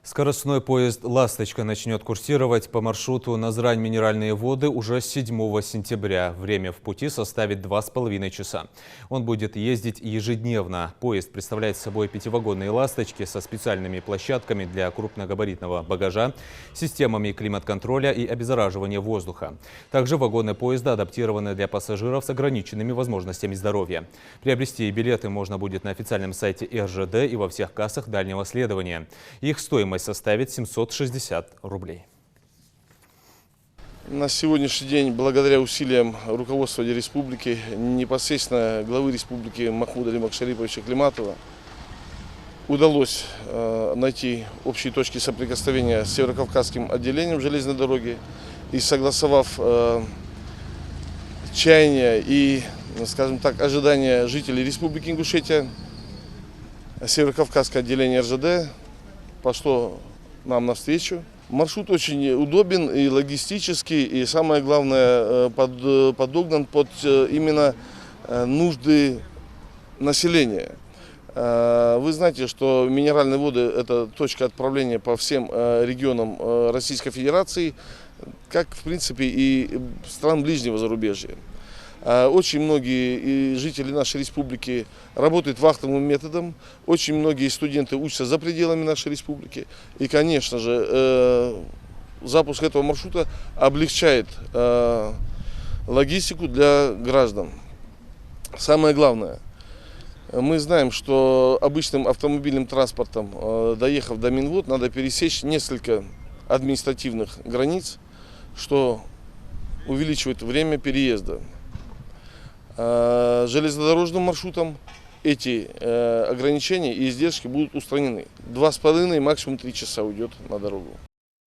Скоростной поезд «Ласточка» начнет курсировать по маршруту Назрань-Минеральные воды уже 7 сентября. Время в пути составит 2,5 часа. Он будет ездить ежедневно. Поезд представляет собой пятивагонные «Ласточки» со специальными площадками для крупногабаритного багажа, системами климат-контроля и обеззараживания воздуха. Также вагоны поезда адаптированы для пассажиров с ограниченными возможностями здоровья. Приобрести билеты можно будет на официальном сайте РЖД и во всех кассах дальнего следования. Их стоимость составит 760 рублей. На сегодняшний день, благодаря усилиям руководства республики, непосредственно главы республики Махмуда Римак-Шариповича Климатова, удалось найти общие точки соприкосновения с Северокавказским отделением железной дороги и, согласовав чаяния и, скажем так, ожидания жителей Республики Ингушетия, Северокавказское отделение РЖД пошло нам навстречу. Маршрут очень удобен и логистический, и самое главное, подогнан под именно нужды населения. Вы знаете, что минеральные воды – это точка отправления по всем регионам Российской Федерации, как, в принципе, и стран ближнего зарубежья. Очень многие жители нашей республики работают вахтовым методом, очень многие студенты учатся за пределами нашей республики. И, конечно же, запуск этого маршрута облегчает логистику для граждан. Самое главное, мы знаем, что обычным автомобильным транспортом, доехав до Минвод, надо пересечь несколько административных границ, что увеличивает время переезда. Железнодорожным маршрутом эти ограничения и издержки будут устранены. 2,5, максимум 3 часа уйдет на дорогу.